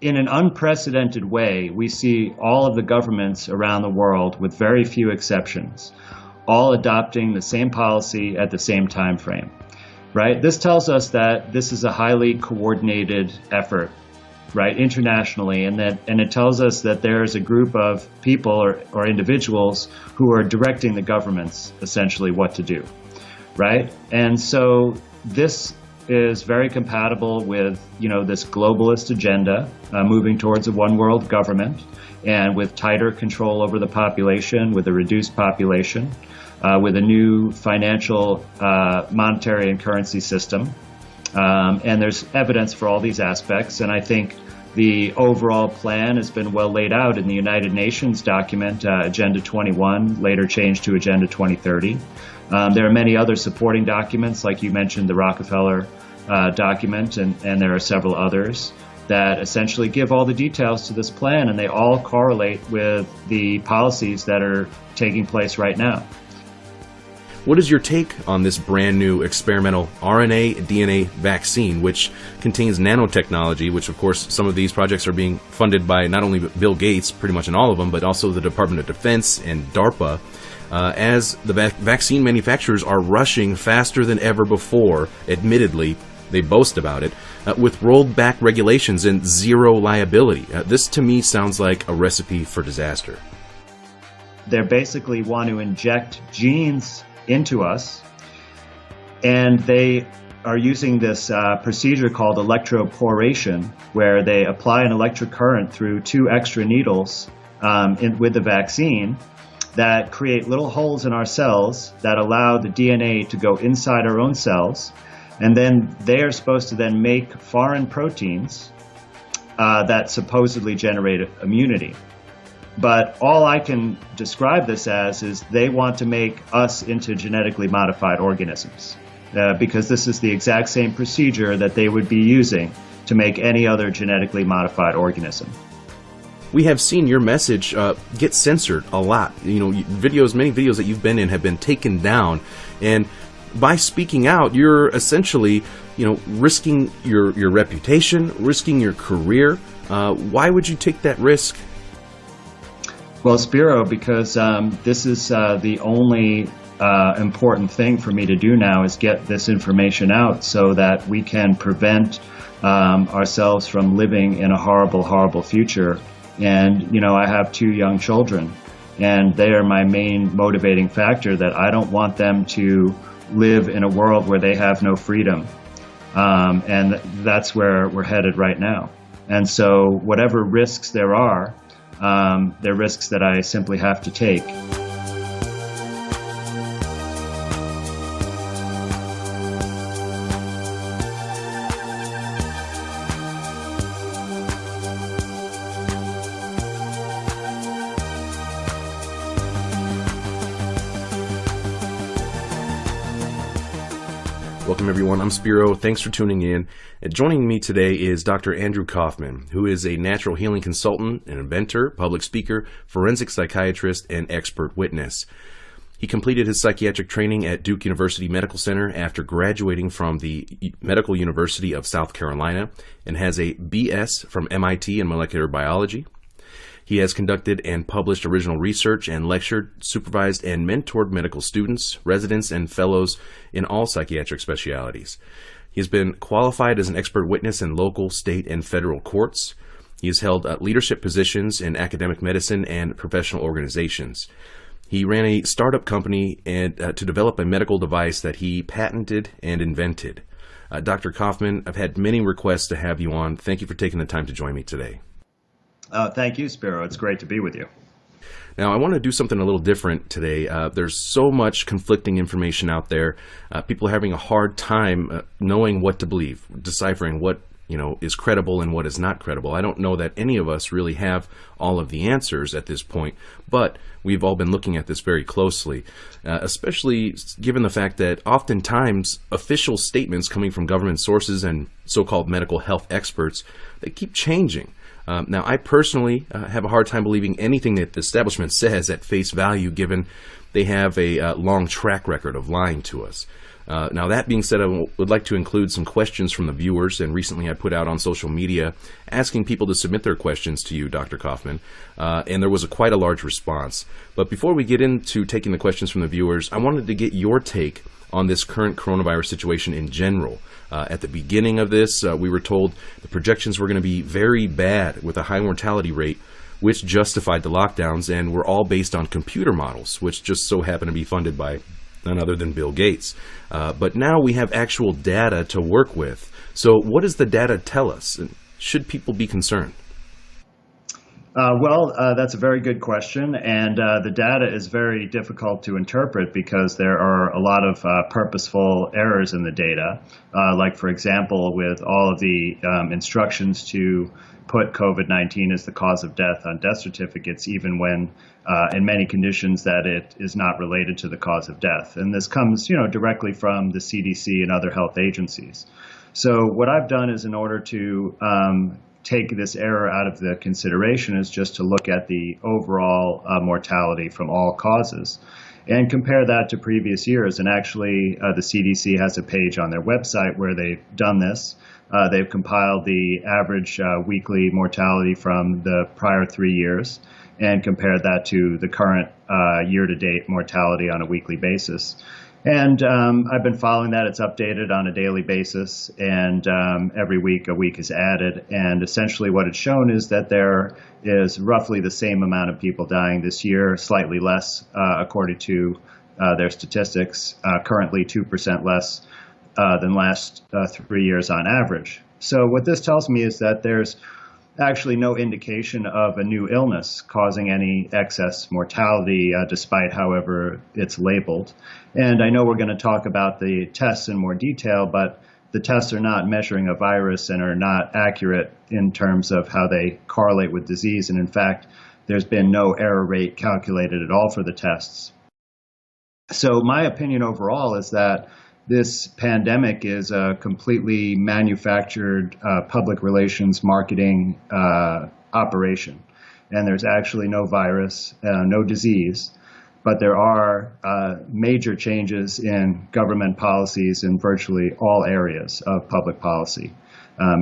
in an unprecedented way, we see all of the governments around the world, with very few exceptions, all adopting the same policy at the same time frame, right? This tells us that this is a highly coordinated effort, right, internationally, and it tells us that there's a group of people or individuals who are directing the governments essentially what to do, right? And so this is very compatible with, this globalist agenda, moving towards a one world government, and with tighter control over the population, with a reduced population, with a new financial, monetary and currency system. And there's evidence for all these aspects, and I think the overall plan has been well laid out in the United Nations document, Agenda 21, later changed to Agenda 2030. There are many other supporting documents, like you mentioned, the Rockefeller document, and there are several others that essentially give all the details to this plan, and they all correlate with the policies that are taking place right now. What is your take on this brand new experimental RNA-DNA vaccine, which contains nanotechnology, which of course some of these projects are being funded by not only Bill Gates, pretty much in all of them, but also the Department of Defense and DARPA, as the vaccine manufacturers are rushing faster than ever before, admittedly, they boast about it, with rolled back regulations and zero liability. This to me sounds like a recipe for disaster. They basically want to inject genes into us, and they are using this procedure called electroporation, where they apply an electric current through 2 extra needles with the vaccine that create little holes in our cells that allow the DNA to go inside our own cells, and then they are supposed to then make foreign proteins that supposedly generate immunity. But all I can describe this as is they want to make us into genetically modified organisms, because this is the exact same procedure that they would be using to make any other genetically modified organism. We have seen your message get censored a lot. Many videos that you've been in have been taken down, and by speaking out, you're essentially, risking your reputation, risking your career. Why would you take that risk? Well, Spiro, because this is the only important thing for me to do now is get this information out so that we can prevent ourselves from living in a horrible, horrible future. And, I have 2 young children, and they are my main motivating factor, that I don't want them to live in a world where they have no freedom. And that's where we're headed right now. And so whatever risks there are, they're risks that I simply have to take. Welcome everyone, I'm Spiro, thanks for tuning in. And joining me today is Dr. Andrewkaufman, who is a natural healing consultant, an inventor, public speaker, forensic psychiatrist, and expert witness. He completed his psychiatric training at Duke University Medical Center after graduating from the Medical University of South Carolina, and has a BS from MIT in molecular biology. He has conducted and published original research and lectured, supervised, and mentored medical students, residents, and fellows in all psychiatric specialties. He has been qualified as an expert witness in local, state, and federal courts. He has held leadership positions in academic medicine and professional organizations. He ran a startup company to develop a medical device that he patented and invented. Dr. Kaufman, I've had many requests to have you on. Thank you for taking the time to join me today. Thank you, Spiro. It's great to be with you. Now, I want to do something a little different today. There's so much conflicting information out there. People are having a hard time knowing what to believe, deciphering what is credible and what is not credible. I don't know that any of us really have all of the answers at this point, but we've all been looking at this very closely, especially given the fact that oftentimes official statements coming from government sources and so-called medical health experts, they keep changing. Now, I personally have a hard time believing anything that the establishment says at face value, given they have a long track record of lying to us. Now, that being said, I would like to include some questions from the viewers, and recently I put out on social media asking people to submit their questions to you, Dr. Kaufman, and there was quite a large response. But before we get into taking the questions from the viewers, I wanted to get your take on this current coronavirus situation in general. At the beginning of this, we were told the projections were going to be very bad with a high mortality rate, which justified the lockdowns, and were all based on computer models, which just so happen to be funded by none other than Bill Gates. But now we have actual data to work with. So what does the data tell us? Should people be concerned? That's a very good question, and the data is very difficult to interpret because there are a lot of purposeful errors in the data. Like, for example, with all of the instructions to put COVID-19 as the cause of death on death certificates, even when in many conditions that it is not related to the cause of death. And this comes, directly from the CDC and other health agencies. So what I've done is, in order to take this error out of the consideration, is just to look at the overall mortality from all causes and compare that to previous years. And actually, the CDC has a page on their website where they've done this. They've compiled the average weekly mortality from the prior 3 years and compared that to the current year-to-date mortality on a weekly basis. And I've been following that. It's updated on a daily basis, and every week a week is added. And essentially what it's shown is that there is roughly the same amount of people dying this year, slightly less according to their statistics, currently 2% less than last 3 years on average. So what this tells me is that there's actually no indication of a new illness causing any excess mortality, despite however it's labeled. And I know we're going to talk about the tests in more detail, but the tests are not measuring a virus and are not accurate in terms of how they correlate with disease. And in fact, there's been no error rate calculated at all for the tests. So my opinion overall is that this pandemic is a completely manufactured public relations marketing operation. And there's actually no virus, no disease, but there are major changes in government policies in virtually all areas of public policy.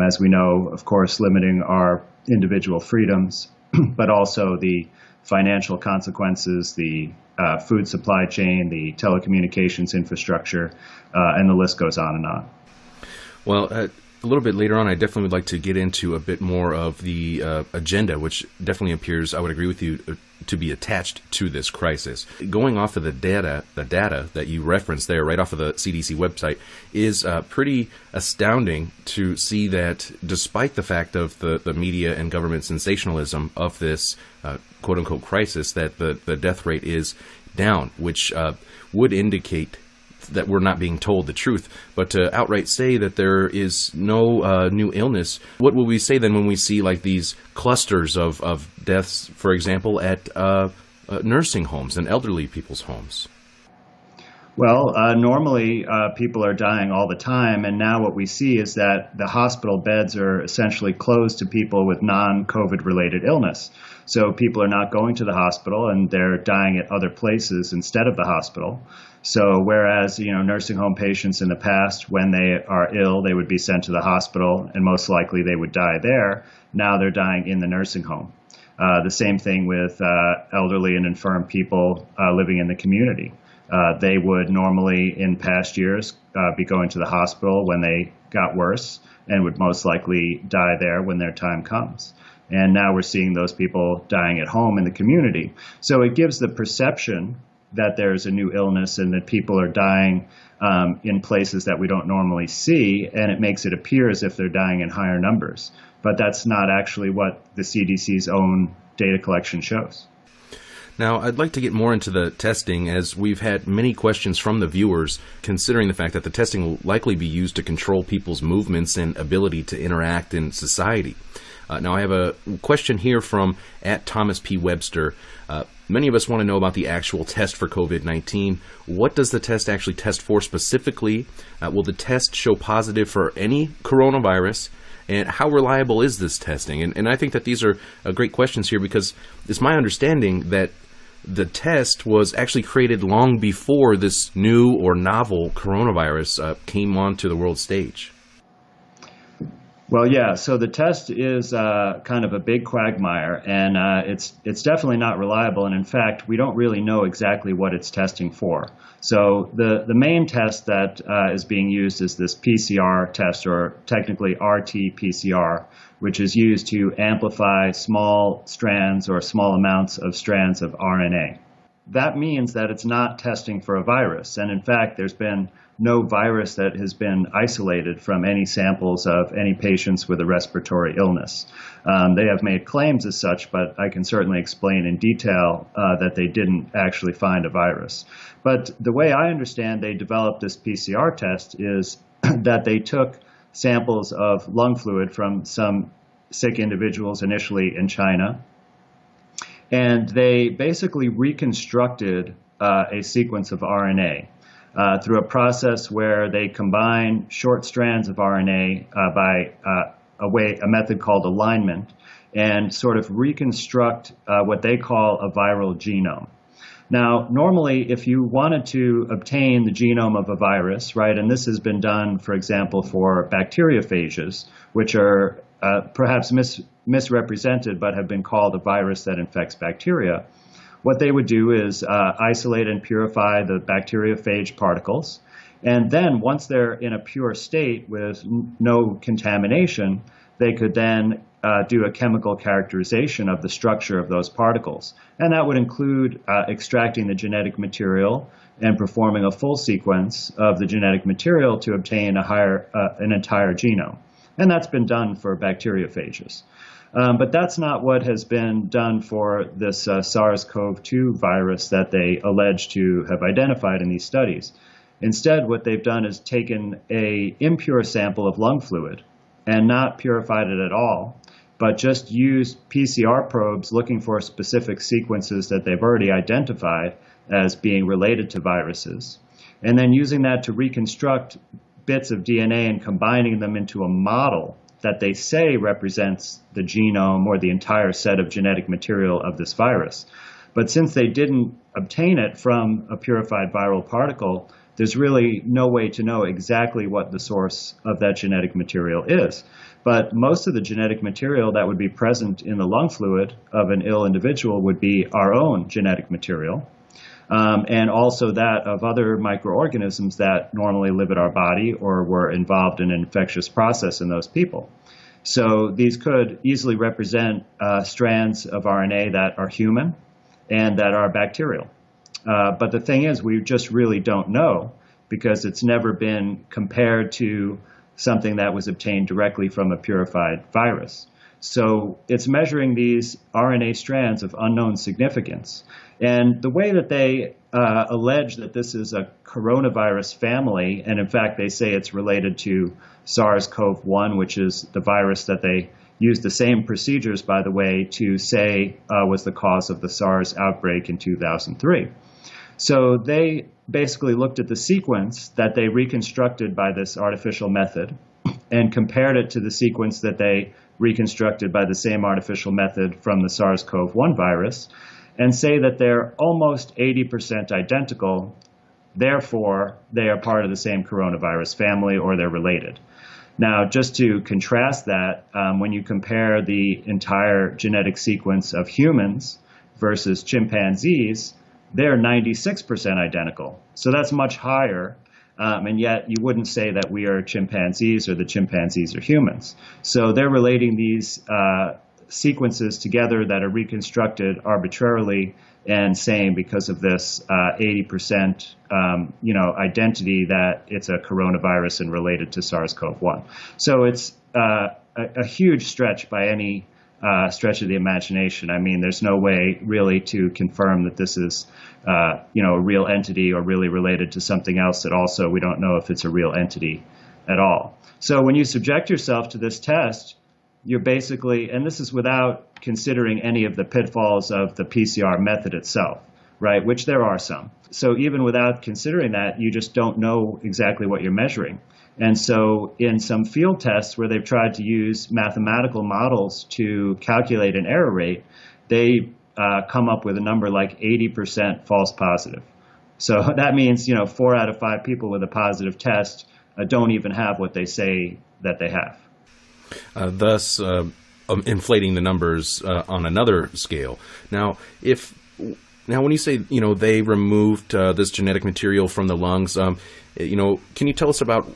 As we know, of course, limiting our individual freedoms, but also the financial consequences, the food supply chain, the telecommunications infrastructure, and the list goes on and on. Well, a little bit later on, I definitely would like to get into a bit more of the agenda, which definitely appears, I would agree with you, to be attached to this crisis. Going off of the data that you referenced there, right off of the CDC website, is pretty astounding to see that despite the fact of the media and government sensationalism of this quote-unquote crisis, that the death rate is down, which would indicate that we're not being told the truth. But to outright say that there is no new illness, what will we say then when we see like these clusters of deaths, for example, at nursing homes and elderly people's homes? Well, normally people are dying all the time, and now what we see is that the hospital beds are essentially closed to people with non-COVID related illness. So people are not going to the hospital, and they're dying at other places instead of the hospital. So whereas, nursing home patients in the past, when they are ill, they would be sent to the hospital, and most likely they would die there. Now they're dying in the nursing home. The same thing with elderly and infirm people living in the community. They would normally, in past years, be going to the hospital when they got worse and would most likely die there when their time comes. And now we're seeing those people dying at home in the community. So it gives the perception that there's a new illness and that people are dying in places that we don't normally see, and it makes it appear as if they're dying in higher numbers. But that's not actually what the CDC's own data collection shows. Now, I'd like to get more into the testing, as we've had many questions from the viewers, considering the fact that the testing will likely be used to control people's movements and ability to interact in society. Now, I have a question here from @ThomasPWebster. Many of us want to know about the actual test for COVID-19. What does the test actually test for specifically? Will the test show positive for any coronavirus? And how reliable is this testing? And I think that these are great questions here, because it's my understanding that the test was actually created long before this new or novel coronavirus came onto the world stage. Well, yeah. So the test is kind of a big quagmire, and it's definitely not reliable. And in fact, we don't really know exactly what it's testing for. So the main test that is being used is this PCR test, or technically RT-PCR, which is used to amplify small strands or small amounts of strands of RNA. That means that it's not testing for a virus. And in fact, there's been no virus that has been isolated from any samples of any patients with a respiratory illness. They have made claims as such, but I can certainly explain in detail that they didn't actually find a virus. But the way I understand they developed this PCR test is that they took samples of lung fluid from some sick individuals initially in China, and they basically reconstructed a sequence of RNA through a process where they combine short strands of RNA by a method called alignment, and sort of reconstruct what they call a viral genome. Now, normally, if you wanted to obtain the genome of a virus, right, and this has been done, for example, for bacteriophages, which are perhaps misrepresented but have been called a virus that infects bacteria, what they would do is isolate and purify the bacteriophage particles. And then once they're in a pure state with no contamination, they could then do a chemical characterization of the structure of those particles. And that would include extracting the genetic material and performing a full sequence of the genetic material to obtain an entire genome. And that's been done for bacteriophages. But that's not what has been done for this SARS-CoV-2 virus that they allege to have identified in these studies. Instead, what they've done is taken an impure sample of lung fluid and not purified it at all, but just used PCR probes looking for specific sequences that they've already identified as being related to viruses, and then using that to reconstruct bits of DNA and combining them into a model that they say represents the genome or the entire set of genetic material of this virus. But since they didn't obtain it from a purified viral particle, there's really no way to know exactly what the source of that genetic material is. But most of the genetic material that would be present in the lung fluid of an ill individual would be our own genetic material. And also that of other microorganisms that normally live in our body or were involved in an infectious process in those people. So these could easily represent strands of RNA that are human and that are bacterial. But the thing is, we just really don't know, because it's never been compared to something that was obtained directly from a purified virus. So it's measuring these RNA strands of unknown significance. And the way that they allege that this is a coronavirus family, and in fact they say it's related to SARS-CoV-1, which is the virus that they used the same procedures, by the way, to say was the cause of the SARS outbreak in 2003. So they basically looked at the sequence that they reconstructed by this artificial method and compared it to the sequence that they reconstructed by the same artificial method from the SARS-CoV-1 virus, and say that they're almost 80% identical. Therefore, they are part of the same coronavirus family, or they're related. Now, just to contrast that, when you compare the entire genetic sequence of humans versus chimpanzees, they're 96% identical. So that's much higher, and yet you wouldn't say that we are chimpanzees or the chimpanzees are humans. So they're relating these sequences together that are reconstructed arbitrarily and saying because of this 80% identity that it's a coronavirus and related to SARS-CoV-1. So it's a huge stretch by any stretch of the imagination. I mean, there's no way really to confirm that this is a real entity or really related to something else that also we don't know if it's a real entity at all. So when you subject yourself to this test, you're basically, and this is without considering any of the pitfalls of the PCR method itself, right, which there are some. So even without considering that, you just don't know exactly what you're measuring. And so in some field tests where they've tried to use mathematical models to calculate an error rate, they come up with a number like 80% false positive. So that means, 4 out of 5 people with a positive test don't even have what they say that they have. Thus inflating the numbers on another scale. Now, when you say, they removed this genetic material from the lungs, can you tell us about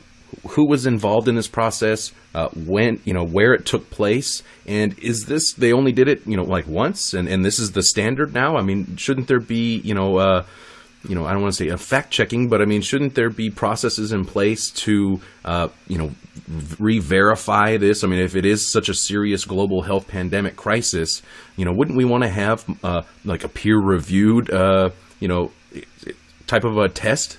who was involved in this process, when, where it took place, and is this, they only did it, like once, and this is the standard now? I mean, shouldn't there be, I don't want to say a fact checking, but I mean, shouldn't there be processes in place to, re-verify this? I mean, if it is such a serious global health pandemic crisis, wouldn't we want to have like a peer-reviewed, type of a test?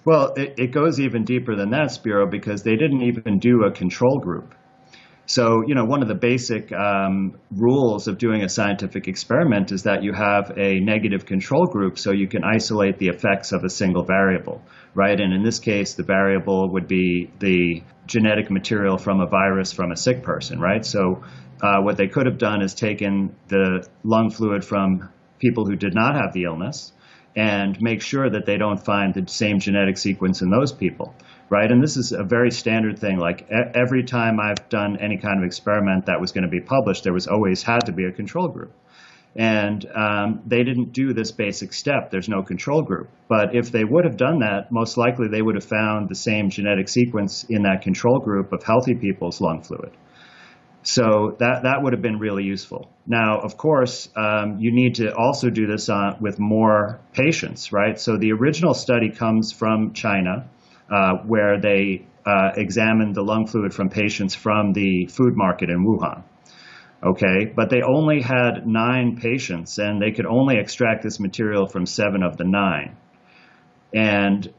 Well, it goes even deeper than that, Spiro, because they didn't even do a control group. So, one of the basic rules of doing a scientific experiment is that you have a negative control group so you can isolate the effects of a single variable, right? And in this case, the variable would be the genetic material from a virus from a sick person, right? So what they could have done is taken the lung fluid from people who did not have the illness and make sure that they don't find the same genetic sequence in those people, right? And this is a very standard thing. Like every time I've done any kind of experiment that was going to be published, there was always had to be a control group. And they didn't do this basic step. There's no control group. But if they would have done that, most likely they would have found the same genetic sequence in that control group of healthy people's lung fluid. So that would have been really useful. Now, of course, you need to also do this with more patients, right? So the original study comes from China, where they examined the lung fluid from patients from the food market in Wuhan. Okay, but they only had 9 patients, and they could only extract this material from 7 of the 9. And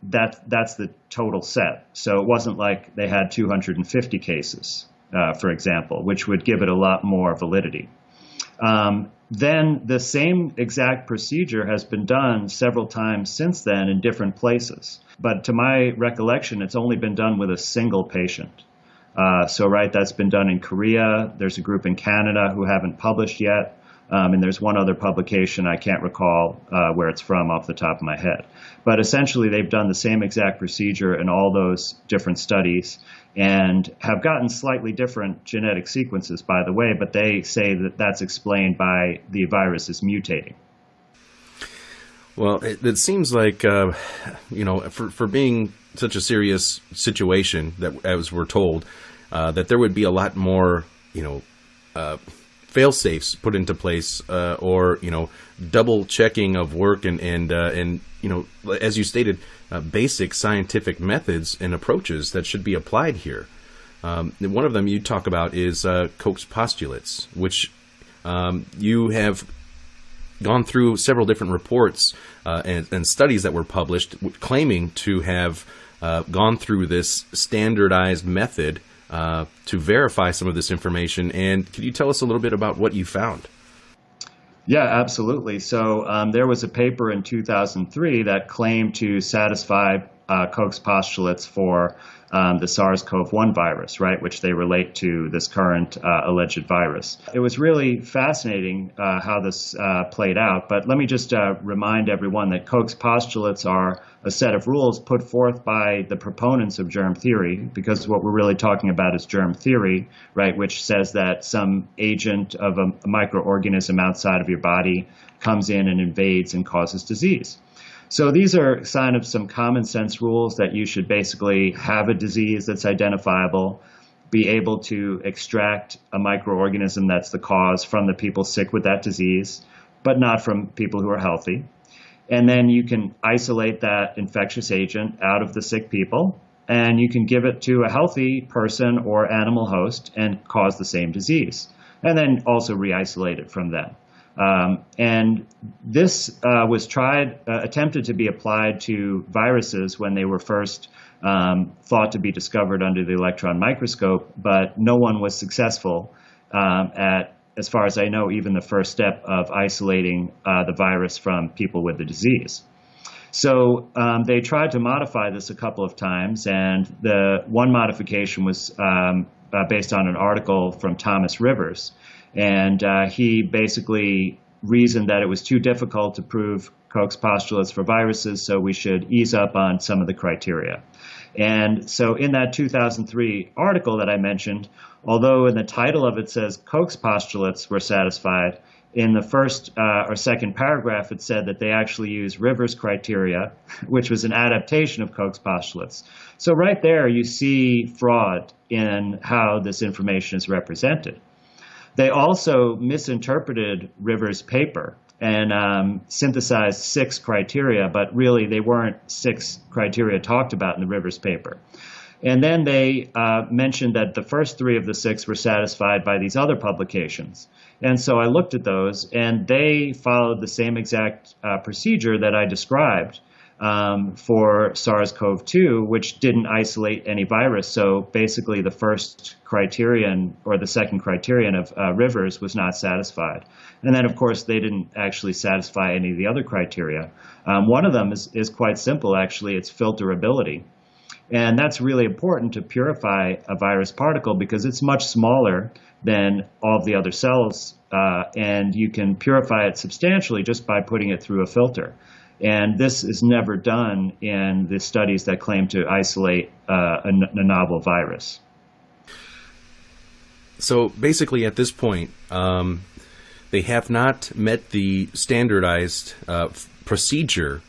that's the total set. So it wasn't like they had 250 cases. For example, which would give it a lot more validity. Then the same exact procedure has been done several times since then in different places. But to my recollection, it's only been done with a single patient. That's been done in Korea. There's a group in Canada who haven't published yet. And there's one other publication, I can't recall where it's from off the top of my head. But essentially, they've done the same exact procedure in all those different studies and have gotten slightly different genetic sequences, by the way, but they say that that's explained by the virus is mutating. Well, it seems like, for being such a serious situation, that as we're told, that there would be a lot more, fail-safes put into place, or double checking of work and as you stated, basic scientific methods and approaches that should be applied here. One of them you talk about is Koch's postulates, which you have gone through several different reports and studies that were published claiming to have gone through this standardized method to verify some of this information. And could you tell us a little bit about what you found? Yeah, absolutely. So there was a paper in 2003 that claimed to satisfy Koch's postulates for the SARS-CoV-1 virus, right, which they relate to this current alleged virus. It was really fascinating how this played out, but let me just remind everyone that Koch's postulates are a set of rules put forth by the proponents of germ theory, because what we're really talking about is germ theory, right, which says that some agent of a microorganism outside of your body comes in and invades and causes disease. So these are a sign of some common sense rules that you should basically have a disease that's identifiable, be able to extract a microorganism that's the cause from the people sick with that disease, but not from people who are healthy. And then you can isolate that infectious agent out of the sick people, and you can give it to a healthy person or animal host and cause the same disease, and then also re-isolate it from them. And this was attempted to be applied to viruses when they were first thought to be discovered under the electron microscope, but no one was successful at, as far as I know, even the first step of isolating the virus from people with the disease. So they tried to modify this a couple of times, and the one modification was based on an article from Thomas Rivers. And he basically reasoned that it was too difficult to prove Koch's postulates for viruses, so we should ease up on some of the criteria. And so in that 2003 article that I mentioned, although in the title of it says Koch's postulates were satisfied, in the first or second paragraph it said that they actually used Rivers' criteria, which was an adaptation of Koch's postulates. So right there you see fraud in how this information is represented. They also misinterpreted Rivers' paper and synthesized 6 criteria, but really they weren't 6 criteria talked about in the Rivers paper. And then they mentioned that the first 3 of the 6 were satisfied by these other publications. And so I looked at those, and they followed the same exact procedure that I described for SARS-CoV-2, which didn't isolate any virus. So basically the first criterion or the second criterion of Rivers was not satisfied. And then, of course, they didn't actually satisfy any of the other criteria. One of them is quite simple, actually. It's filterability. And that's really important to purify a virus particle because it's much smaller than all of the other cells, and you can purify it substantially just by putting it through a filter. And this is never done in the studies that claim to isolate a novel virus. So basically at this point, they have not met the standardized procedure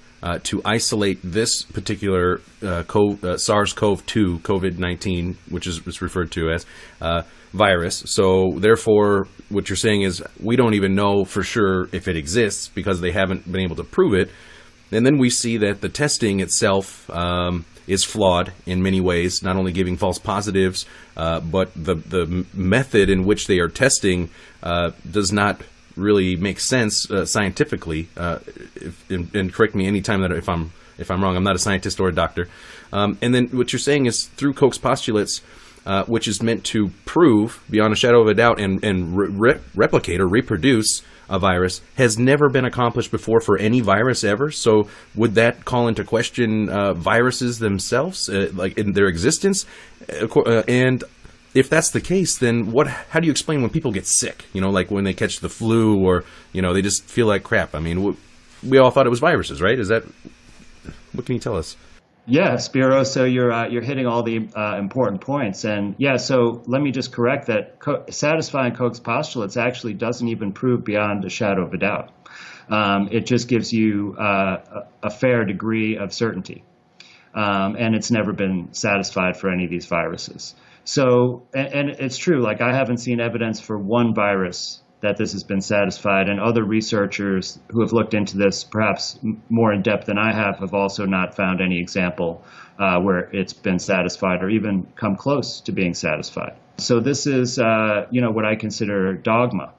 to isolate this particular SARS-CoV-2, COVID-19, which is referred to as virus. So therefore, what you're saying is we don't even know for sure if it exists because they haven't been able to prove it. And then we see that the testing itself is flawed in many ways, not only giving false positives, but the method in which they are testing does not really make sense scientifically. And correct me anytime that if I'm wrong. I'm not a scientist or a doctor. And then what you're saying is through Koch's postulates, which is meant to prove beyond a shadow of a doubt and replicate or reproduce a virus, has never been accomplished before for any virus ever. So would that call into question viruses themselves, like in their existence? And if that's the case, then how do you explain when people get sick? You know, like when they catch the flu or, you know, they just feel like crap. I mean, we all thought it was viruses, right? What can you tell us? Yeah, Spiro. So you're hitting all the important points, and yeah. So let me just correct that. Satisfying Koch's postulates actually doesn't even prove beyond a shadow of a doubt. It just gives you a fair degree of certainty, and it's never been satisfied for any of these viruses. So, and it's true. Like I haven't seen evidence for one virus that this has been satisfied, and other researchers who have looked into this perhaps more in depth than I have also not found any example where it's been satisfied or even come close to being satisfied. So this is, what I consider dogma,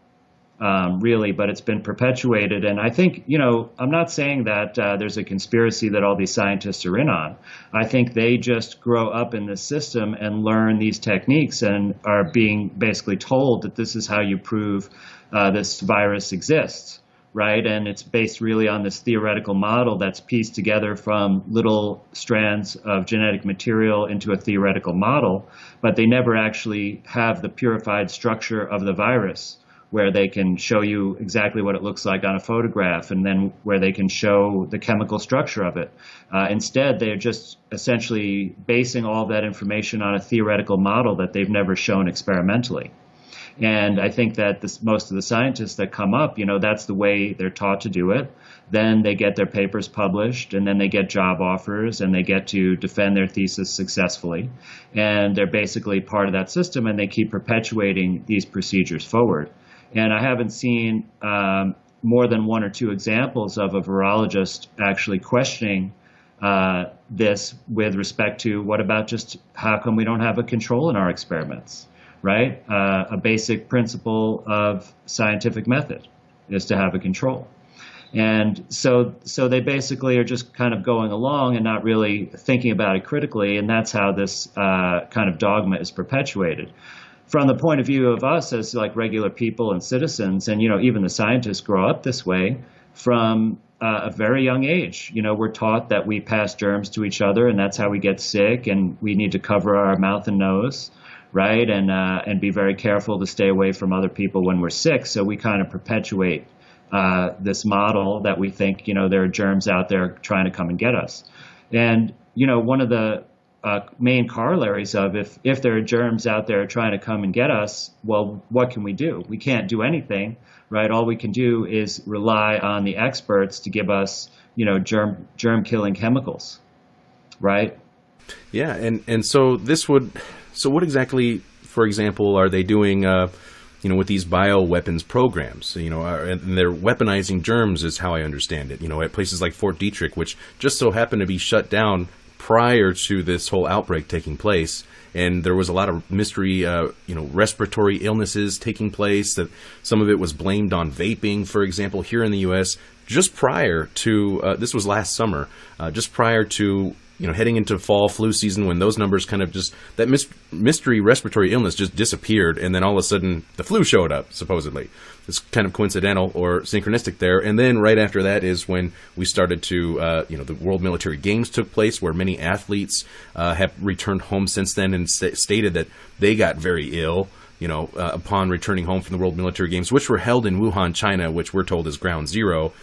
really, but it's been perpetuated. And I think, I'm not saying that there's a conspiracy that all these scientists are in on. I think they just grow up in this system and learn these techniques and are being basically told that this is how you prove this virus exists, right? And it's based really on this theoretical model that's pieced together from little strands of genetic material into a theoretical model, but they never actually have the purified structure of the virus, where they can show you exactly what it looks like on a photograph and then where they can show the chemical structure of it. Instead, they're just essentially basing all of that information on a theoretical model that they've never shown experimentally. And I think that most of the scientists that come up, that's the way they're taught to do it. Then they get their papers published, and then they get job offers, and they get to defend their thesis successfully. And they're basically part of that system, and they keep perpetuating these procedures forward. And I haven't seen more than 1 or 2 examples of a virologist actually questioning this with respect to what about just how come we don't have a control in our experiments, right? A basic principle of scientific method is to have a control. And so they basically are just kind of going along and not really thinking about it critically, and that's how this kind of dogma is perpetuated. From the point of view of us as like regular people and citizens, and even the scientists grow up this way from a very young age. We're taught that we pass germs to each other, and that's how we get sick, and we need to cover our mouth and nose, right? And be very careful to stay away from other people when we're sick. So we kind of perpetuate this model that we think, there are germs out there trying to come and get us. And, one of the main corollaries of if there are germs out there trying to come and get us, well, what can we do? We can't do anything, right? All we can do is rely on the experts to give us, germ killing chemicals, right? Yeah, and so what exactly, for example, are they doing? With these bioweapons programs, and they're weaponizing germs, is how I understand it. At places like Fort Detrick, which just so happened to be shut down prior to this whole outbreak taking place, and there was a lot of mystery, respiratory illnesses taking place. That some of it was blamed on vaping, for example, here in the U.S. Just prior to this was last summer, just prior to heading into fall flu season, when those numbers kind of just, that mystery respiratory illness just disappeared, and then all of a sudden the flu showed up, supposedly. It's kind of coincidental or synchronistic there. And then right after that is when we started to, the World Military Games took place, where many athletes have returned home since then and stated that they got very ill, upon returning home from the World Military Games, which were held in Wuhan, China, which we're told is ground zero.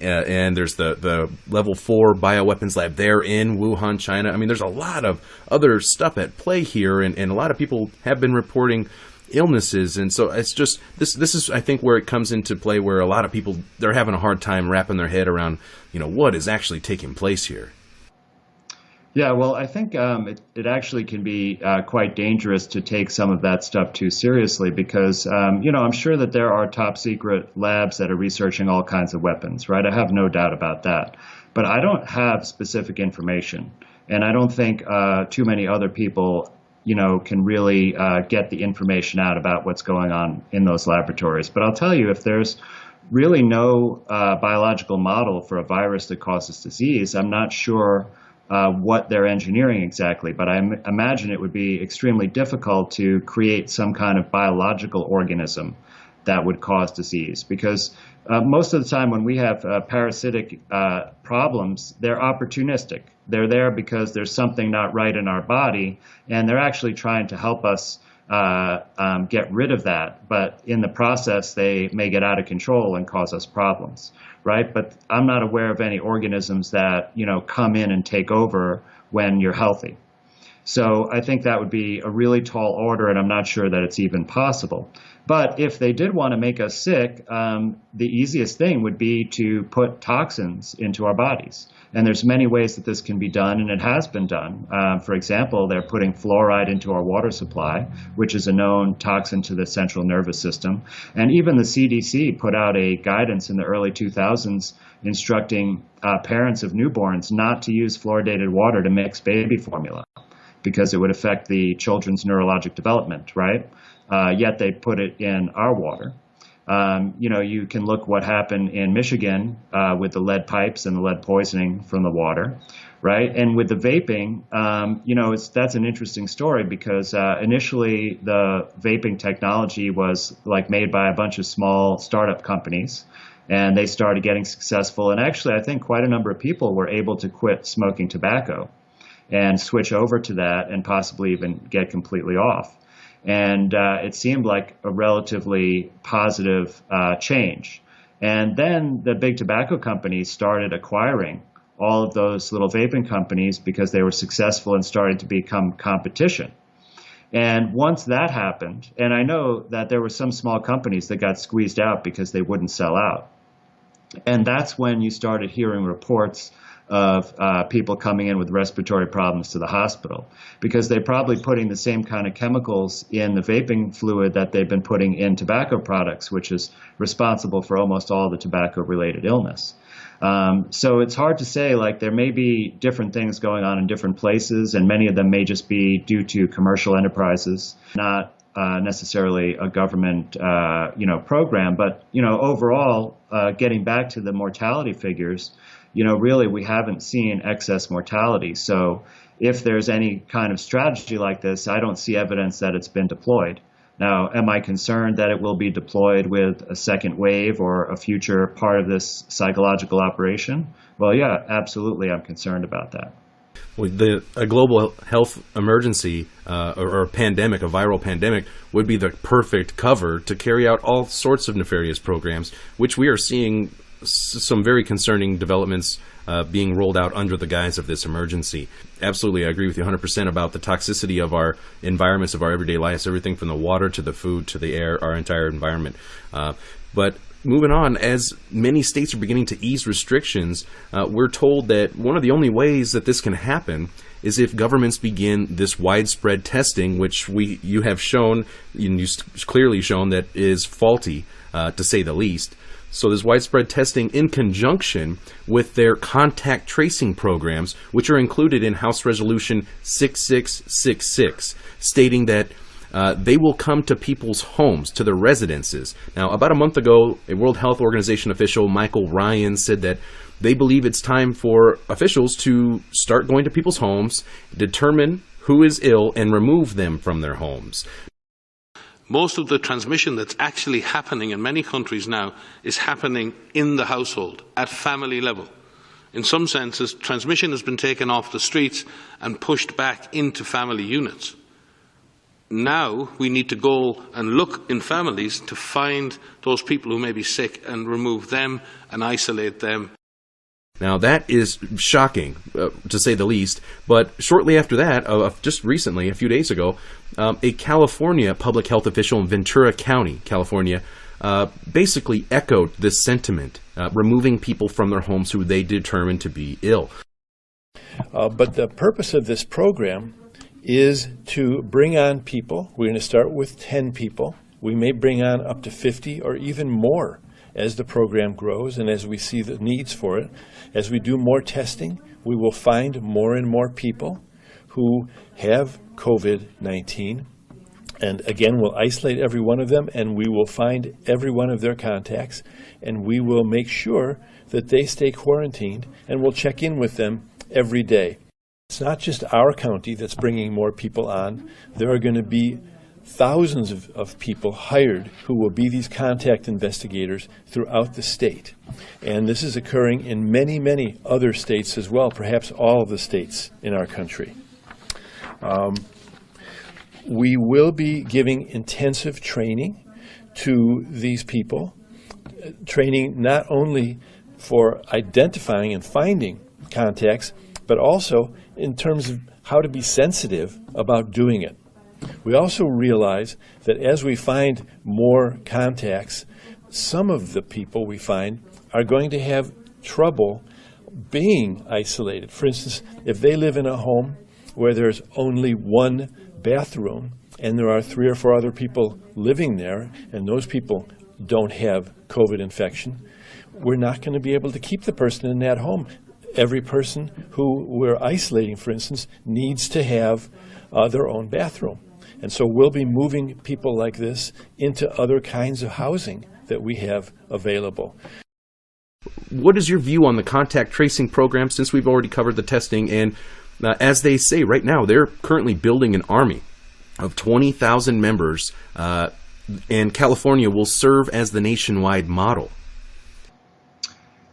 And there's the level 4 bioweapons lab there in Wuhan, China. I mean, there's a lot of other stuff at play here, and a lot of people have been reporting illnesses. And so it's just, this is, I think, where it comes into play, where a lot of people, they're having a hard time wrapping their head around, what is actually taking place here. Yeah, well, I think it actually can be quite dangerous to take some of that stuff too seriously because, I'm sure that there are top secret labs that are researching all kinds of weapons, right? I have no doubt about that. But I don't have specific information. And I don't think too many other people, can really get the information out about what's going on in those laboratories. But I'll tell you, if there's really no biological model for a virus that causes disease, I'm not sure what they're engineering exactly, but I imagine it would be extremely difficult to create some kind of biological organism that would cause disease, because most of the time when we have parasitic problems, they're opportunistic. They're there because there's something not right in our body, and they're actually trying to help us get rid of that. But in the process, they may get out of control and cause us problems, right? But I'm not aware of any organisms that, come in and take over when you're healthy. So I think that would be a really tall order, and I'm not sure that it's even possible. But if they did want to make us sick, the easiest thing would be to put toxins into our bodies. And there's many ways that this can be done, and it has been done. For example, they're putting fluoride into our water supply, which is a known toxin to the central nervous system. And even the CDC put out a guidance in the early 2000s instructing parents of newborns not to use fluoridated water to mix baby formula, because it would affect the children's neurologic development, right? Yet they put it in our water. You can look what happened in Michigan with the lead pipes and the lead poisoning from the water, right? And with the vaping, that's an interesting story because initially the vaping technology was made by a bunch of small startup companies, and they started getting successful. And actually, I think quite a number of people were able to quit smoking tobacco and switch over to that and possibly even get completely off. And it seemed like a relatively positive change. And then the big tobacco companies started acquiring all of those little vaping companies because they were successful and started to become competition. And once that happened, and I know that there were some small companies that got squeezed out because they wouldn't sell out. And that's when you started hearing reports of people coming in with respiratory problems to the hospital, because they're probably putting the same kind of chemicals in the vaping fluid that they've been putting in tobacco products, which is responsible for almost all the tobacco-related illness. So it's hard to say, there may be different things going on in different places, and many of them may just be due to commercial enterprises, not necessarily a government, program. But, overall, getting back to the mortality figures, really we haven't seen excess mortality. So if there's any kind of strategy like this, I don't see evidence that it's been deployed. Now, am I concerned that it will be deployed with a second wave or a future part of this psychological operation? Well, yeah, absolutely, I'm concerned about that. A global health emergency or a pandemic, a viral pandemic, would be the perfect cover to carry out all sorts of nefarious programs, which we are seeing some very concerning developments being rolled out under the guise of this emergency. Absolutely, I agree with you 100% about the toxicity of our environments, of our everyday lives, everything from the water to the food to the air, our entire environment. But moving on, as many states are beginning to ease restrictions, we're told that one of the only ways that this can happen is if governments begin this widespread testing, which you have shown, and you clearly shown that is faulty, to say the least. So this widespread testing in conjunction with their contact tracing programs, which are included in House Resolution 6666, stating that they will come to people's homes, to their residences. Now, about a month ago, a World Health Organization official, Michael Ryan, said that they believe it's time for officials to start going to people's homes, determine who is ill, and remove them from their homes. Most of the transmission that's actually happening in many countries now is happening in the household, at family level. In some senses, transmission has been taken off the streets and pushed back into family units. Now we need to go and look in families to find those people who may be sick and remove them and isolate them. Now that is shocking, to say the least, but shortly after that, just recently, a few days ago, a California public health official in Ventura County, California, basically echoed this sentiment, removing people from their homes who they determined to be ill. But the purpose of this program is to bring on people. We're going to start with 10 people. We may bring on up to 50 or even more as the program grows and as we see the needs for it. As we do more testing, we will find more and more people who have COVID-19. And again, we'll isolate every one of them, and we will find every one of their contacts, and we will make sure that they stay quarantined, and we'll check in with them every day. It's not just our county that's bringing more people on. There are going to be thousands of people hired who will be these contact investigators throughout the state. And this is occurring in many, many other states as well, perhaps all of the states in our country. We will be giving intensive training to these people, training not only for identifying and finding contacts, but also in terms of how to be sensitive about doing it. We also realize that as we find more contacts, some of the people we find are going to have trouble being isolated. For instance, if they live in a home where there's only one bathroom and there are 3 or 4 other people living there and those people don't have COVID infection, we're not going to be able to keep the person in that home. Every person who we're isolating, for instance, needs to have their own bathroom. And so we'll be moving people like this into other kinds of housing that we have available. What is your view on the contact tracing program, since we've already covered the testing? And as they say right now, they're currently building an army of 20,000 members, and California will serve as the nationwide model.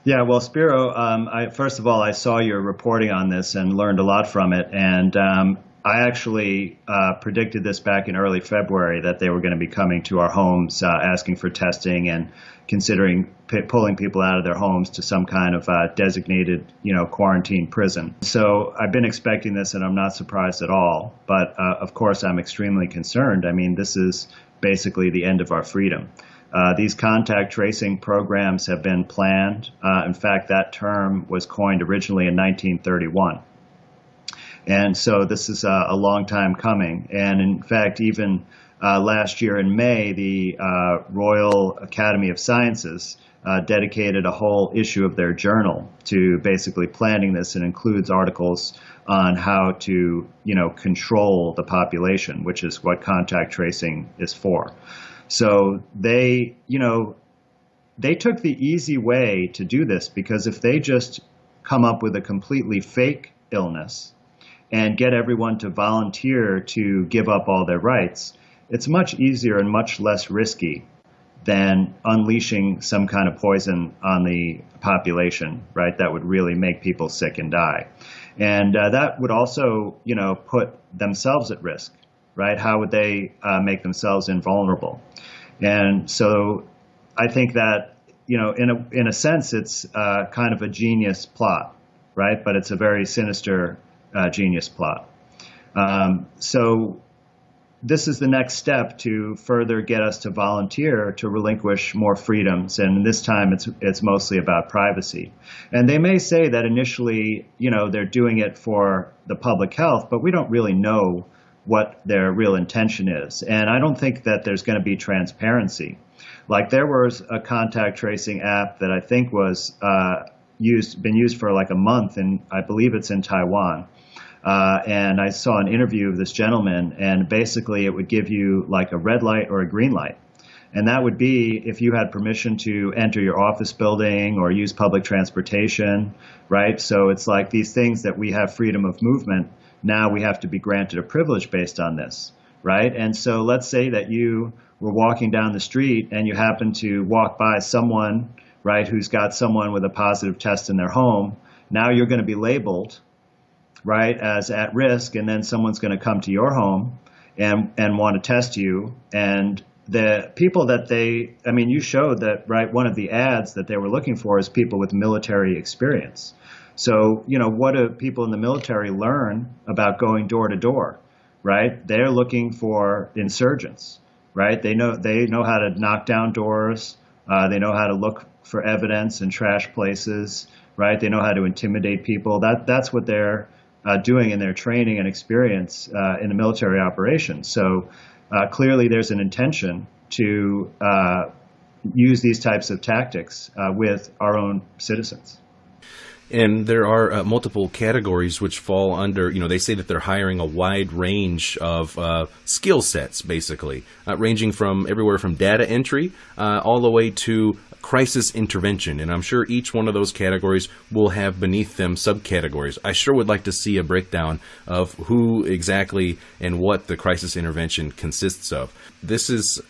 Yeah, well, Spiro, first of all, I saw your reporting on this and learned a lot from it. And I actually predicted this back in early February, that they were going to be coming to our homes asking for testing and considering pulling people out of their homes to some kind of designated, quarantine prison. So I've been expecting this, and I'm not surprised at all. But of course, I'm extremely concerned. I mean, this is basically the end of our freedom. These contact tracing programs have been planned. In fact, that term was coined originally in 1931. And so this is a long time coming. And in fact, even last year in May, the Royal Academy of Sciences dedicated a whole issue of their journal to basically planning this, and includes articles on how to, control the population, which is what contact tracing is for. So they took the easy way to do this, because if they just come up with a completely fake illness and get everyone to volunteer to give up all their rights, it's much easier and much less risky than unleashing some kind of poison on the population, right? That would really make people sick and die. And that would also, put themselves at risk, right? How would they make themselves invulnerable? And so I think that, in a sense, it's kind of a genius plot, right? But it's a very sinister genius plot. So this is the next step to further get us to volunteer to relinquish more freedoms. And this time it's mostly about privacy. And they may say that initially, they're doing it for the public health, but we don't really know what their real intention is. And I don't think that there's going to be transparency. Like there was a contact tracing app that I think was been used for like a month, and I believe it's in Taiwan. And I saw an interview of this gentleman, and basically it would give you like a red light or a green light. And that would be if you had permission to enter your office building or use public transportation, right? So it's like these things that we have freedom of movement. Now we have to be granted a privilege based on this, right? And so let's say that you were walking down the street and you happen to walk by someone, right, who's got someone with a positive test in their home. Now you're going to be labeled, right, as at risk, and then someone's going to come to your home and want to test you. And the people that you showed that, right, one of the ads that they were looking for is people with military experience. So, what do people in the military learn about going door to door, right? They're looking for insurgents, right? They know how to knock down doors. They know how to look for evidence in trash places, right? They know how to intimidate people. That's what they're doing in their training and experience in the military operations. So clearly there's an intention to use these types of tactics with our own citizens. And there are multiple categories which fall under, they say that they're hiring a wide range of skill sets, basically, ranging from everywhere from data entry all the way to crisis intervention. And I'm sure each one of those categories will have beneath them subcategories. I sure would like to see a breakdown of who exactly and what the crisis intervention consists of. This is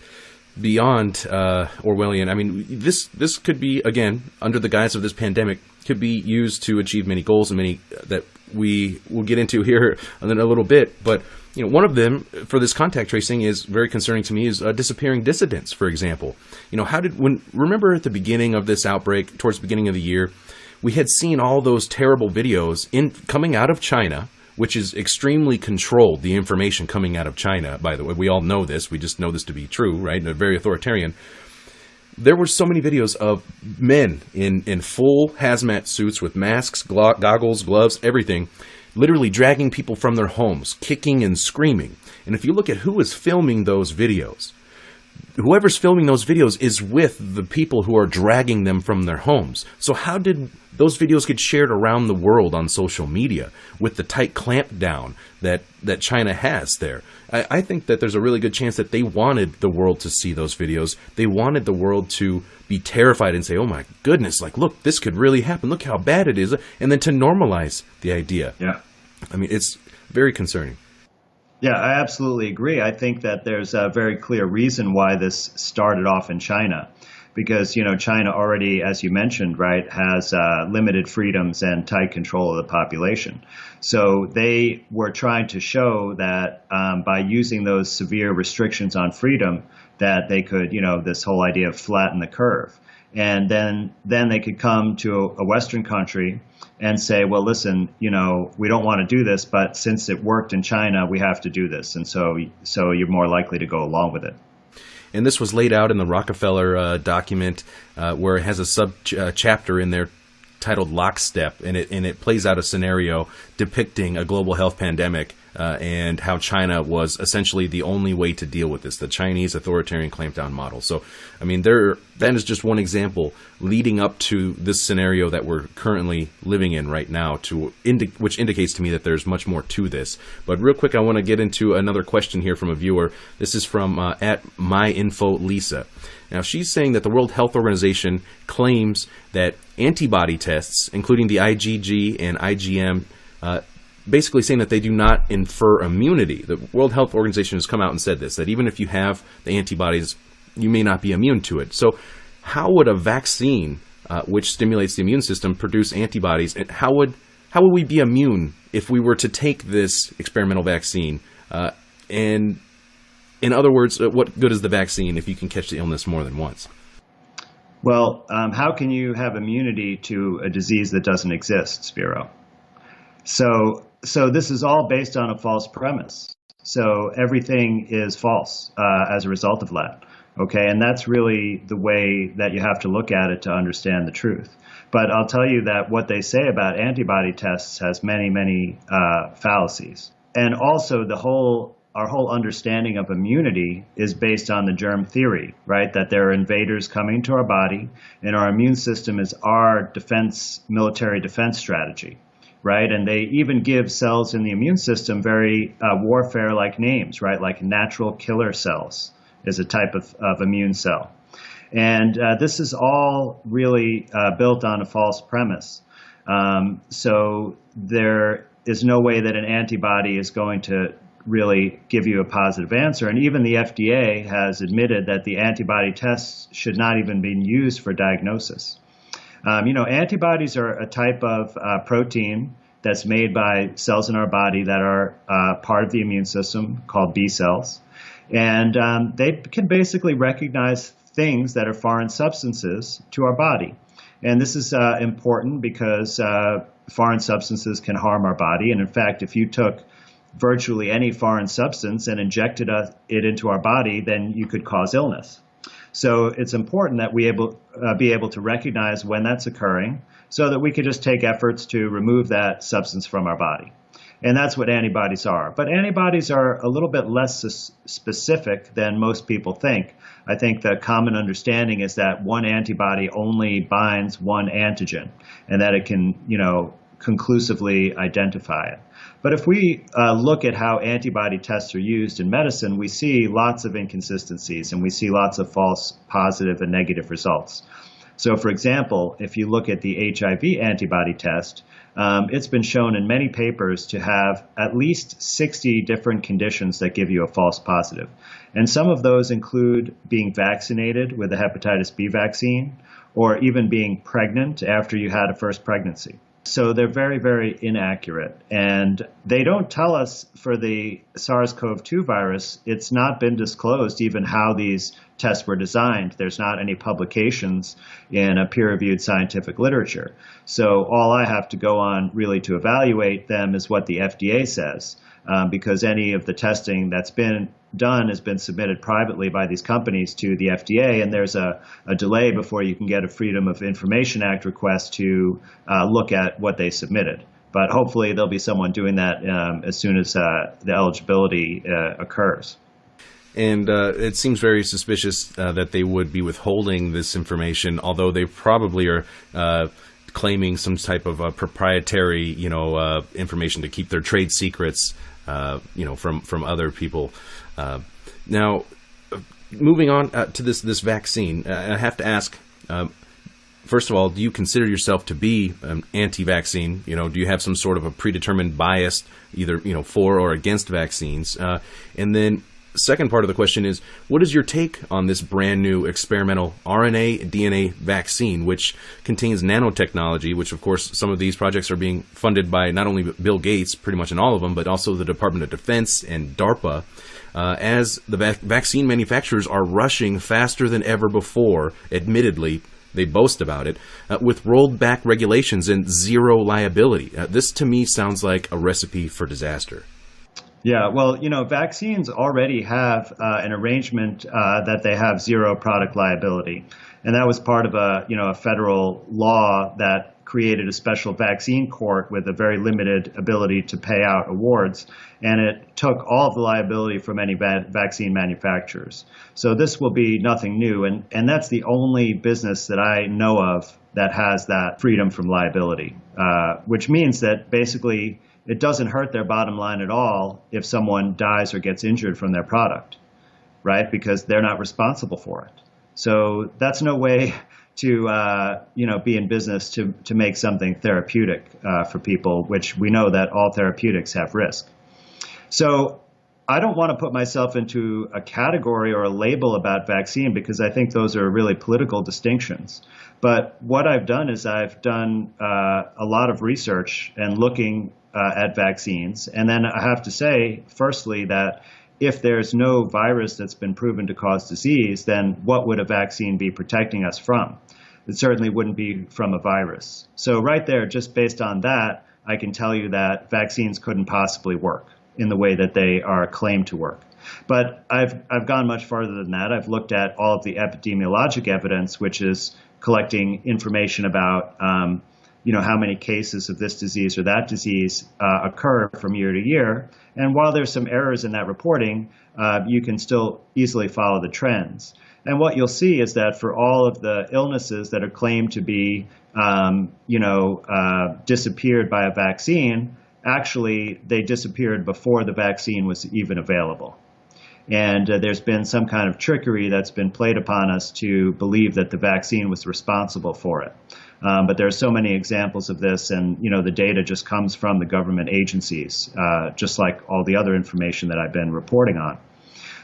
beyond Orwellian. I mean, this could be, again, under the guise of this pandemic, could be used to achieve many goals, and many that we will get into here in a little bit. But one of them for this contact tracing is very concerning to me is disappearing dissidents, for example. Remember at the beginning of this outbreak, towards the beginning of the year, we had seen all those terrible videos coming out of China, which is extremely controlled, the information coming out of China, by the way. We all know this. We just know this to be true, right? They're very authoritarian. There were so many videos of men in full hazmat suits with masks, goggles, gloves, everything, literally dragging people from their homes, kicking and screaming. And if you look at who is filming those videos, whoever's filming those videos is with the people who are dragging them from their homes. So how did those videos get shared around the world on social media with the tight clampdown that China has there? I think that there's a really good chance that they wanted the world to see those videos. They wanted the world to be terrified and say, oh my goodness, like, look, this could really happen. Look how bad it is. And then to normalize the idea. Yeah. I mean, it's very concerning. Yeah, I absolutely agree. I think that there's a very clear reason why this started off in China. Because, China already, as you mentioned, right, has limited freedoms and tight control of the population. So they were trying to show that by using those severe restrictions on freedom, that they could, this whole idea of flatten the curve. And then they could come to a Western country and say, well, listen, we don't want to do this, but since it worked in China, we have to do this. And so you're more likely to go along with it. And this was laid out in the Rockefeller document where it has a sub-chapter in there titled Lockstep, and it plays out a scenario depicting a global health pandemic and how China was essentially the only way to deal with this, the Chinese authoritarian clampdown model. So, I mean, that is just one example leading up to this scenario that we're currently living in right now, which indicates to me that there's much more to this. But real quick, I want to get into another question here from a viewer. This is from at MyInfoLisa. Now, she's saying that the World Health Organization claims that antibody tests, including the IgG and IgM, basically saying that they do not infer immunity. The World Health Organization has come out and said this, that even if you have the antibodies, you may not be immune to it. So how would a vaccine, which stimulates the immune system, produce antibodies? And how would how will we be immune if we were to take this experimental vaccine? And in other words, what good is the vaccine if you can catch the illness more than once? Well, how can you have immunity to a disease that doesn't exist, Spiro? So this is all based on a false premise. So everything is false as a result of that. Okay, and that's really the way that you have to look at it to understand the truth. But I'll tell you that what they say about antibody tests has many, many fallacies. And also our whole understanding of immunity is based on the germ theory, right? That there are invaders coming to our body, and our immune system is our military defense strategy, right? And they even give cells in the immune system very warfare-like names, right? Like natural killer cells is a type of immune cell. And this is all really built on a false premise. So there is no way that an antibody is going to really give you a positive answer. And even the FDA has admitted that the antibody tests should not even be used for diagnosis. Antibodies are a type of protein that's made by cells in our body that are part of the immune system called B cells. And they can basically recognize things that are foreign substances to our body. And this is important because foreign substances can harm our body. And in fact, if you took virtually any foreign substance and injected it into our body, then you could cause illness. So it's important that we be able to recognize when that's occurring so that we could just take efforts to remove that substance from our body. And that's what antibodies are. But antibodies are a little bit less specific than most people think. I think the common understanding is that one antibody only binds one antigen and that it can, conclusively identify it. But if we look at how antibody tests are used in medicine, we see lots of inconsistencies and we see lots of false positive and negative results. So, for example, if you look at the HIV antibody test, it's been shown in many papers to have at least 60 different conditions that give you a false positive. And some of those include being vaccinated with a hepatitis B vaccine or even being pregnant after you had a first pregnancy. So they're very, very inaccurate. And they don't tell us for the SARS-CoV-2 virus, it's not been disclosed even how these tests were designed. There's not any publications in a peer-reviewed scientific literature. So all I have to go on really to evaluate them is what the FDA says, because any of the testing that's been done has been submitted privately by these companies to the FDA, and there's a delay before you can get a Freedom of Information Act request to look at what they submitted. But hopefully there'll be someone doing that as soon as the eligibility occurs. And it seems very suspicious that they would be withholding this information, although they probably are claiming some type of proprietary, information to keep their trade secrets, from other people. Now, moving on to this vaccine, I have to ask, first of all, do you consider yourself to be anti-vaccine? Do you have some sort of a predetermined bias, either for or against vaccines? And then, second part of the question is, what is your take on this brand new experimental RNA DNA vaccine, which contains nanotechnology, which of course some of these projects are being funded by not only Bill Gates, pretty much in all of them, but also the Department of Defense and DARPA, as the vaccine manufacturers are rushing faster than ever before, admittedly, they boast about it, with rolled back regulations and zero liability. This to me sounds like a recipe for disaster. Yeah, well, vaccines already have an arrangement that they have zero product liability. And that was part of a federal law that created a special vaccine court with a very limited ability to pay out awards. And it took all of the liability from any vaccine manufacturers. So this will be nothing new. And that's the only business that I know of that has that freedom from liability, which means that basically it doesn't hurt their bottom line at all if someone dies or gets injured from their product, right? Because they're not responsible for it. So that's no way to, be in business to make something therapeutic for people, which we know that all therapeutics have risk. So I don't want to put myself into a category or a label about vaccine because I think those are really political distinctions. But what I've done is I've done a lot of research and looking at vaccines. And then I have to say, firstly, that if there's no virus that's been proven to cause disease, then what would a vaccine be protecting us from? It certainly wouldn't be from a virus. So right there, just based on that, I can tell you that vaccines couldn't possibly work in the way that they are claimed to work. But I've gone much farther than that. I've looked at all of the epidemiologic evidence, which is collecting information about how many cases of this disease or that disease occur from year to year. And while there's some errors in that reporting, you can still easily follow the trends. And what you'll see is that for all of the illnesses that are claimed to be, disappeared by a vaccine, actually they disappeared before the vaccine was even available. And there's been some kind of trickery that's been played upon us to believe that the vaccine was responsible for it. But there are so many examples of this, and the data just comes from the government agencies, just like all the other information that I've been reporting on.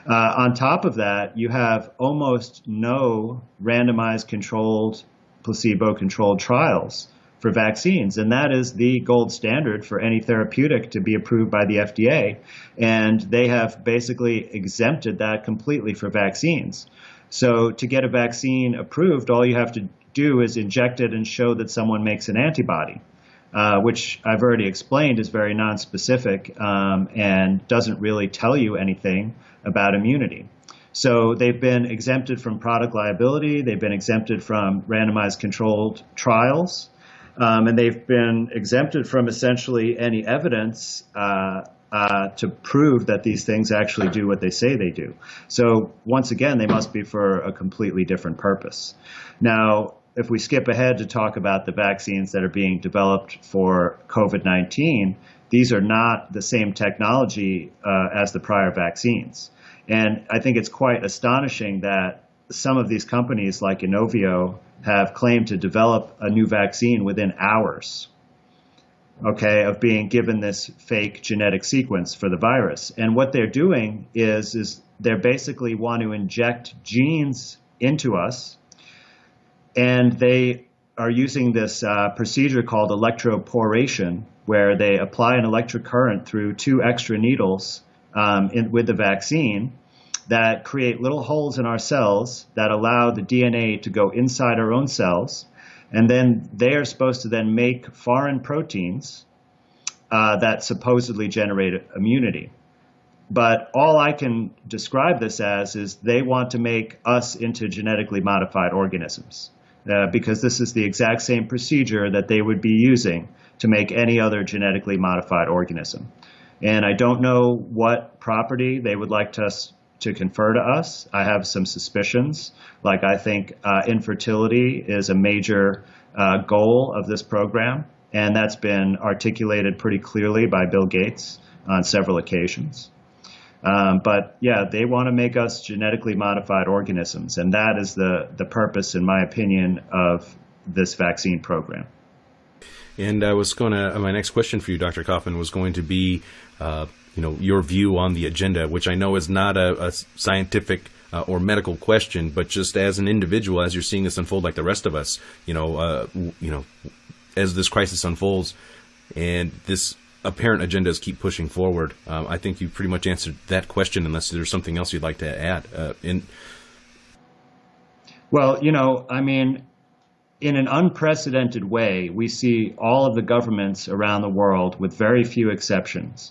On top of that, you have almost no randomized controlled, placebo-controlled trials for vaccines, and that is the gold standard for any therapeutic to be approved by the FDA, and they have basically exempted that completely for vaccines. So to get a vaccine approved, all you have to do is inject it and show that someone makes an antibody, which I've already explained is very nonspecific and doesn't really tell you anything about immunity. So they've been exempted from product liability, they've been exempted from randomized controlled trials, and they've been exempted from essentially any evidence to prove that these things actually do what they say they do. So once again, they must be for a completely different purpose. Now, if we skip ahead to talk about the vaccines that are being developed for COVID-19, these are not the same technology as the prior vaccines. And I think it's quite astonishing that some of these companies like Inovio have claimed to develop a new vaccine within hours, of being given this fake genetic sequence for the virus. And what they're doing is they basically want to inject genes into us, and they are using this procedure called electroporation, where they apply an electric current through 2 extra needles with the vaccine that create little holes in our cells that allow the DNA to go inside our own cells. And then they are supposed to then make foreign proteins that supposedly generate immunity. But all I can describe this as is they want to make us into genetically modified organisms, because this is the exact same procedure that they would be using to make any other genetically modified organism. And I don't know what property they would like to confer to us. I have some suspicions. Like, I think infertility is a major goal of this program, and that's been articulated pretty clearly by Bill Gates on several occasions. But yeah, they want to make us genetically modified organisms, and that is the purpose, in my opinion, of this vaccine program. And my next question for you, Dr. Kaufman, was going to be, your view on the agenda, which I know is not a scientific or medical question, but just as an individual, as you're seeing this unfold like the rest of us, as this crisis unfolds and this apparent agendas keep pushing forward. I think you pretty much answered that question, unless there's something else you'd like to add. Well, in an unprecedented way, we see all of the governments around the world, with very few exceptions,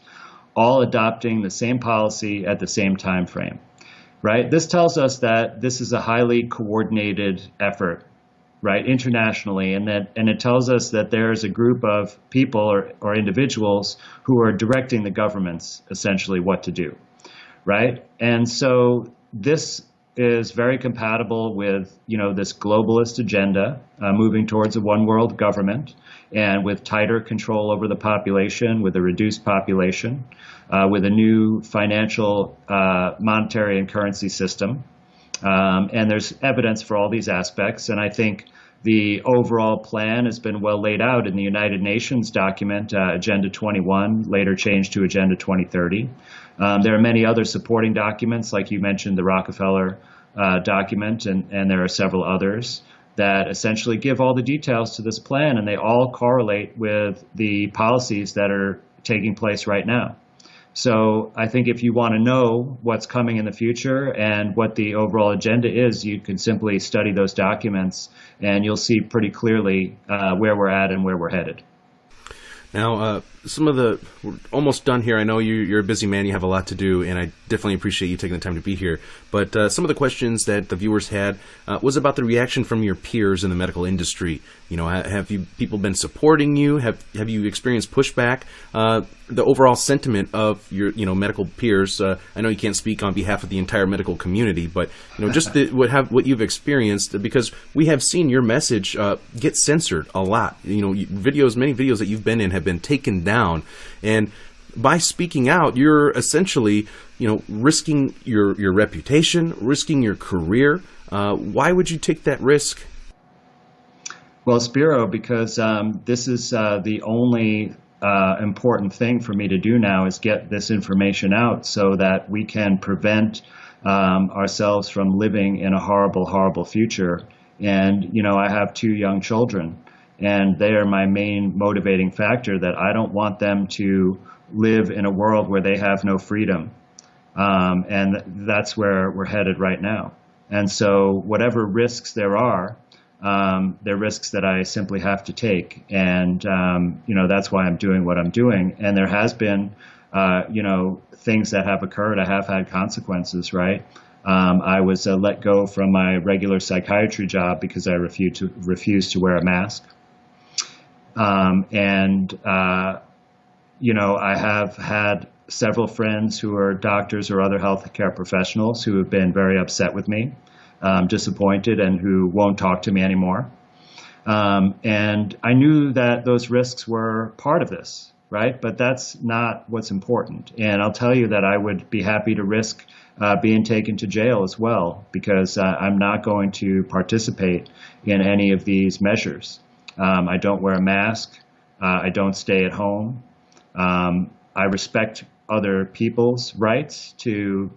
all adopting the same policy at the same time frame, right? This tells us that this is a highly coordinated effort, right, internationally, and it tells us that there's a group of people or individuals who are directing the governments essentially what to do, right? And so this is very compatible with, this globalist agenda, moving towards a one world government, and with tighter control over the population, with a reduced population, with a new financial, monetary and currency system. And there's evidence for all these aspects. And I think The overall plan has been well laid out in the United Nations document, Agenda 21, later changed to Agenda 2030. There are many other supporting documents, like you mentioned, the Rockefeller document, and there are several others that essentially give all the details to this plan, and they all correlate with the policies that are taking place right now. So I think if you want to know what's coming in the future and what the overall agenda is, you can simply study those documents, and you'll see pretty clearly where we're at and where we're headed. Now, we're almost done here. I know you're a busy man, you have a lot to do, and I definitely appreciate you taking the time to be here. But some of the questions that the viewers had was about the reaction from your peers in the medical industry. Have people been supporting you? Have you experienced pushback? The overall sentiment of your medical peers. I know you can't speak on behalf of the entire medical community, but just what you've experienced, because we have seen your message get censored a lot. Many videos that you've been in have been taken down, and by speaking out, you're essentially risking your reputation, risking your career. Why would you take that risk? Well, Spiro, because this is the only important thing for me to do now is get this information out so that we can prevent ourselves from living in a horrible, horrible future. And, I have 2 young children, and they are my main motivating factor, that I don't want them to live in a world where they have no freedom. And that's where we're headed right now. And so whatever risks there are, they're risks that I simply have to take. And, that's why I'm doing what I'm doing. And there has been, things that have occurred. I have had consequences, right? I was let go from my regular psychiatry job because I refused to wear a mask. I have had several friends who are doctors or other healthcare professionals who have been very upset with me, disappointed, and who won't talk to me anymore. And I knew that those risks were part of this, right? But that's not what's important. And I'll tell you that I would be happy to risk being taken to jail as well, because I'm not going to participate in any of these measures. I don't wear a mask. I don't stay at home. I respect other people's rights to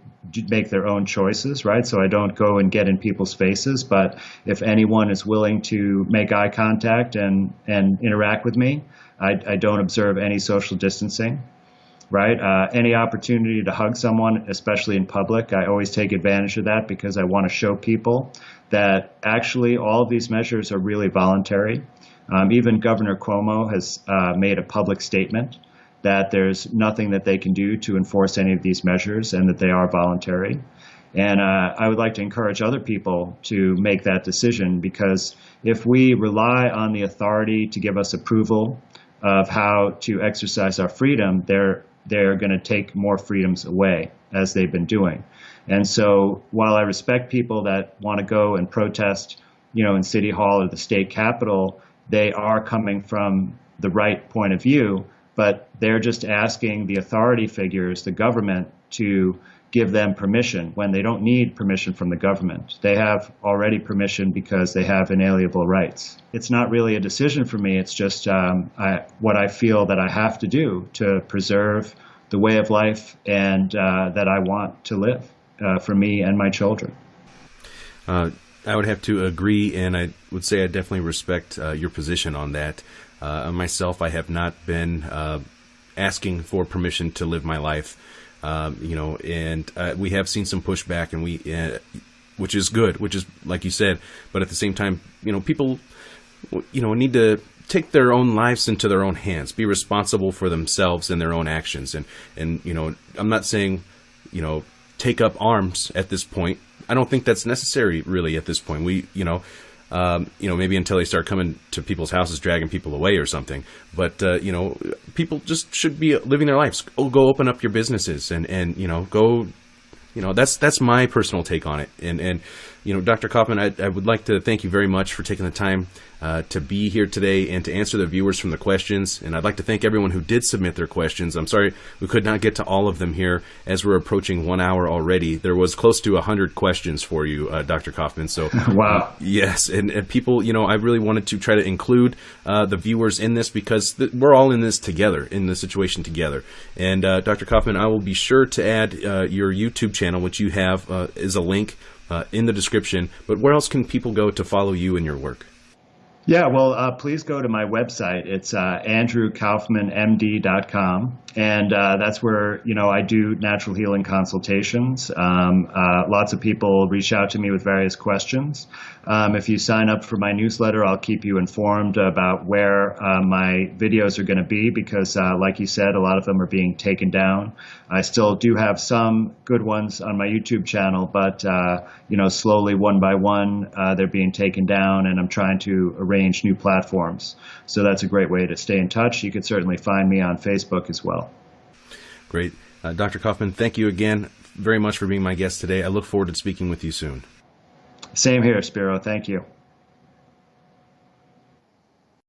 make their own choices, right? So I don't go and get in people's faces. But if anyone is willing to make eye contact and interact with me, I don't observe any social distancing, right? Any opportunity to hug someone, especially in public, I always take advantage of that, because I want to show people that actually all of these measures are really voluntary. Even Governor Cuomo has made a public statement that there's nothing that they can do to enforce any of these measures, and that they are voluntary. And I would like to encourage other people to make that decision, because if we rely on the authority to give us approval of how to exercise our freedom, they're going to take more freedoms away, as they've been doing. And so while I respect people that want to go and protest, in City Hall or the state capitol, they are coming from the right point of view, but they're just asking the authority figures, the government, to give them permission when they don't need permission from the government. They have already permission because they have inalienable rights. It's not really a decision for me. It's just what I feel that I have to do to preserve the way of life and that I want to live for me and my children. I would have to agree, and I would say I definitely respect your position on that. Myself, I have not been asking for permission to live my life, and we have seen some pushback, and which is good, which is like you said. But at the same time, people, need to take their own lives into their own hands, be responsible for themselves and their own actions. And I'm not saying, take up arms at this point. I don't think that's necessary really at this point. We, maybe until they start coming to people's houses, dragging people away or something. But, people just should be living their lives. Go open up your businesses and go, that's my personal take on it. And Dr. Kaufman, I would like to thank you very much for taking the time to be here today and to answer the viewers from the questions. And I'd like to thank everyone who did submit their questions. I'm sorry we could not get to all of them here as we're approaching 1 hour already. There was close to 100 questions for you, Dr. Kaufman. So wow. Yes, and people, I really wanted to try to include the viewers in this because we're all in this together, in the situation together. And Dr. Kaufman, I will be sure to add your YouTube channel, which you have is a link in the description. But where else can people go to follow you and your work? Yeah, well, please go to my website. It's Andrewkaufmanmd.com, and that's where, I do natural healing consultations. Lots of people reach out to me with various questions. If you sign up for my newsletter, I'll keep you informed about where my videos are going to be because, like you said, a lot of them are being taken down. I still do have some good ones on my YouTube channel, but, slowly one by one, they're being taken down, and I'm trying to arrange new platforms. So that's a great way to stay in touch. You can certainly find me on Facebook as well. Great. Dr. Kaufman, thank you again very much for being my guest today. I look forward to speaking with you soon. Same here, Spiro. Thank you.